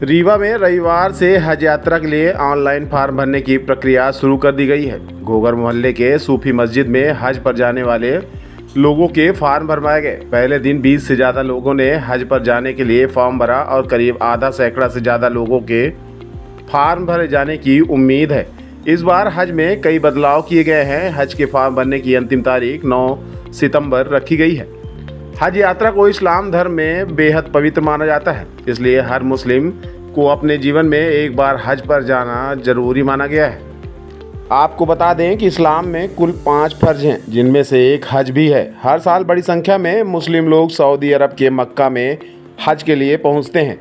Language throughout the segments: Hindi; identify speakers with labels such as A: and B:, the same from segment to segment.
A: रीवा में रविवार से हज यात्रा के लिए ऑनलाइन फॉर्म भरने की प्रक्रिया शुरू कर दी गई है। घोघर मोहल्ले के सूफी मस्जिद में हज पर जाने वाले लोगों के फॉर्म भरवाए गए। पहले दिन 20 से ज़्यादा लोगों ने हज पर जाने के लिए फॉर्म भरा और करीब आधा सैकड़ा से ज़्यादा लोगों के फॉर्म भरे जाने की उम्मीद है। इस बार हज में कई बदलाव किए गए हैं। हज के फॉर्म भरने की अंतिम तारीख 9 सितंबर रखी गई है। हज यात्रा को इस्लाम धर्म में बेहद पवित्र माना जाता है, इसलिए हर मुस्लिम को अपने जीवन में एक बार हज पर जाना जरूरी माना गया है। आपको बता दें कि इस्लाम में कुल 5 फर्ज हैं, जिनमें से एक हज भी है। हर साल बड़ी संख्या में मुस्लिम लोग सऊदी अरब के मक्का में हज के लिए पहुंचते हैं।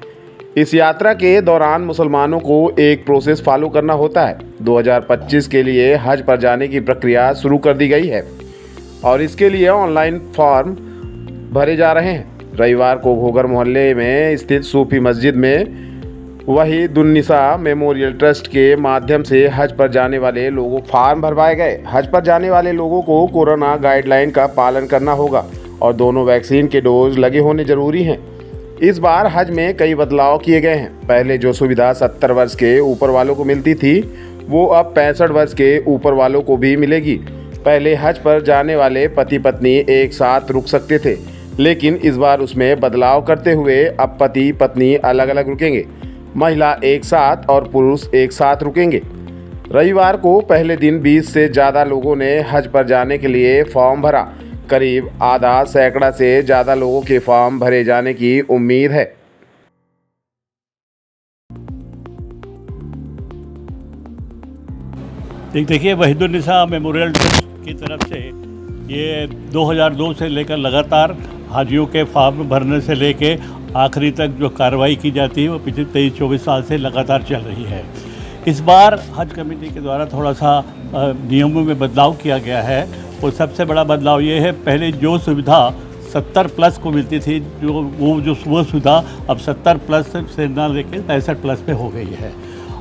A: इस यात्रा के दौरान मुसलमानों को एक प्रोसेस फॉलो करना होता है। 2025 के लिए हज पर जाने की प्रक्रिया शुरू कर दी गई है और इसके लिए ऑनलाइन फॉर्म भरे जा रहे हैं। रविवार को घोघर मोहल्ले में स्थित सूफी मस्जिद में वहीदुन्निसा मेमोरियल ट्रस्ट के माध्यम से हज पर जाने वाले लोगों फॉर्म भरवाए गए। हज पर जाने वाले लोगों को कोरोना गाइडलाइन का पालन करना होगा और दोनों वैक्सीन के डोज लगे होने जरूरी हैं। इस बार हज में कई बदलाव किए गए हैं। पहले जो सुविधा 70 वर्ष के ऊपर वालों को मिलती थी, वो अब 65 वर्ष के ऊपर वालों को भी मिलेगी। पहले हज पर जाने वाले पति पत्नी एक साथ रुक सकते थे, लेकिन इस बार उसमें बदलाव करते हुए अब पति पत्नी अलग अलग रुकेंगे। महिला एक साथ और पुरुष एक साथ रुकेंगे। रविवार को पहले दिन 20 से ज़्यादा लोगों ने हज पर जाने के लिए फॉर्म भरा। करीब आधा सैकड़ा से ज़्यादा लोगों के फॉर्म भरे जाने की उम्मीद है।
B: देखिए, वहीदुन्निसा मेमोरियल ट्रस्ट की तरफ से ये 2002 से लेकर लगातार हाजियों के फॉर्म भरने से लेके आखिरी तक जो कार्रवाई की जाती है वो पिछले 23-24 साल से लगातार चल रही है। इस बार हज कमेटी के द्वारा थोड़ा सा नियमों में बदलाव किया गया है। और सबसे बड़ा बदलाव ये है, पहले जो सुविधा 70 प्लस को मिलती थी, वो सुविधा अब 70 प्लस से ना लेकर 65 प्लस पे हो गई है।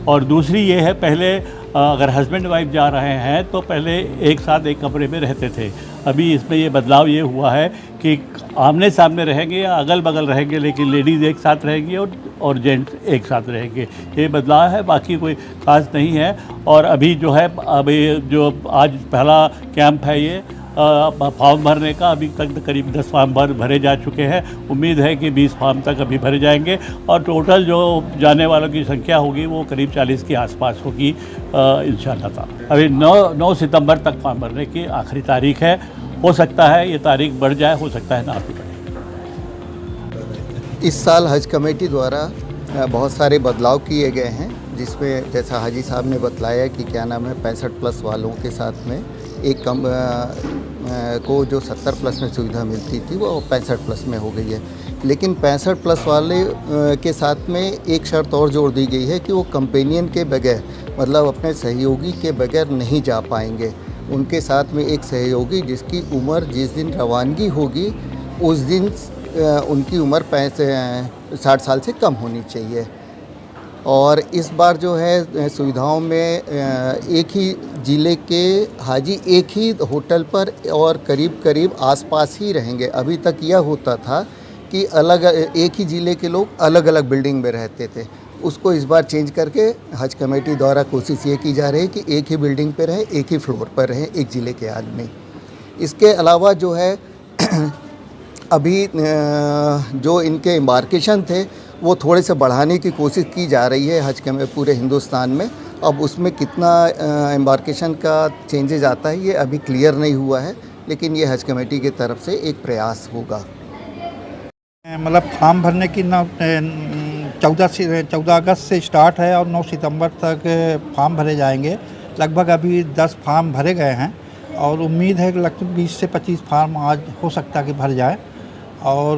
B: और दूसरी ये है, पहले अगर हस्बैंड वाइफ जा रहे हैं तो पहले एक साथ एक कमरे में रहते थे। अभी इसमें ये बदलाव ये हुआ है कि आमने सामने रहेंगे या अगल बगल रहेंगे, लेकिन लेडीज़ एक साथ रहेंगी और जेंट्स एक साथ रहेंगे। ये बदलाव है, बाकी कोई ख़ास नहीं है। और अभी जो है, अभी जो आज पहला कैंप है ये फॉर्म भरने का, अभी तक करीब 10 फॉर्म भरे जा चुके हैं। उम्मीद है कि 20 फॉर्म तक अभी भरे जाएंगे और टोटल जो जाने वालों की संख्या होगी वो करीब 40 के आसपास होगी इंशाअल्लाह ताला। अभी 9 सितंबर तक फॉर्म भरने की आखिरी तारीख है। हो सकता है ये तारीख बढ़ जाए, हो सकता है ना भी बढ़े।
C: इस साल हज कमेटी द्वारा बहुत सारे बदलाव किए गए हैं, जिसमें जैसा हाजी साहब ने बतलाया कि क्या नाम है, 65 प्लस वालों के साथ में एक कम को जो 70 प्लस में सुविधा मिलती थी वो 65 प्लस में हो गई है। लेकिन 65 प्लस वाले के साथ में एक शर्त और जोड़ दी गई है कि वो कंपेनियन के बगैर, मतलब अपने सहयोगी के बगैर नहीं जा पाएंगे। उनके साथ में एक सहयोगी जिसकी उम्र जिस दिन रवानगी होगी उस दिन उनकी उम्र 60 साल से कम होनी चाहिए। और इस बार जो है सुविधाओं में एक ही ज़िले के हाजी एक ही होटल पर और करीब करीब आसपास ही रहेंगे। अभी तक यह होता था कि एक ही ज़िले के लोग अलग अलग बिल्डिंग में रहते थे। उसको इस बार चेंज करके हज कमेटी द्वारा कोशिश ये की जा रही है कि एक ही बिल्डिंग पे रहे, एक ही फ्लोर पर रहे एक ज़िले के आदमी। इसके अलावा जो है अभी जो इनके एम्बार्केशन थे वो थोड़े से बढ़ाने की कोशिश की जा रही है हज के पूरे हिंदुस्तान में। अब उसमें कितना एम्बार्केशन का चेंजेज आता है ये अभी क्लियर नहीं हुआ है, लेकिन ये हज कमेटी की तरफ से एक प्रयास होगा।
D: मतलब फॉर्म भरने की 14 अगस्त से स्टार्ट है और 9 सितंबर तक फॉर्म भरे जाएंगे। लगभग अभी 10 फॉर्म भरे गए हैं और उम्मीद है कि लगभग 20 से 25 फॉर्म आज हो सकता है कि भर जाए। और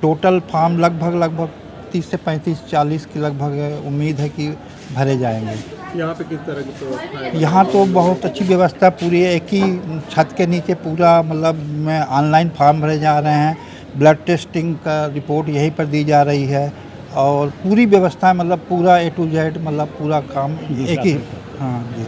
D: टोटल फॉर्म लगभग 30 से 35-40 की लगभग उम्मीद है कि भरे जाएंगे।
A: यहाँ पे किस तरह की व्यवस्था है?
D: यहाँ तो बहुत अच्छी व्यवस्था, पूरी एक ही छत के नीचे पूरा मतलब में ऑनलाइन फॉर्म भरे जा रहे हैं। ब्लड टेस्टिंग का रिपोर्ट यहीं पर दी जा रही है और पूरी व्यवस्था मतलब पूरा A to Z मतलब पूरा काम एक ही। हाँ जी।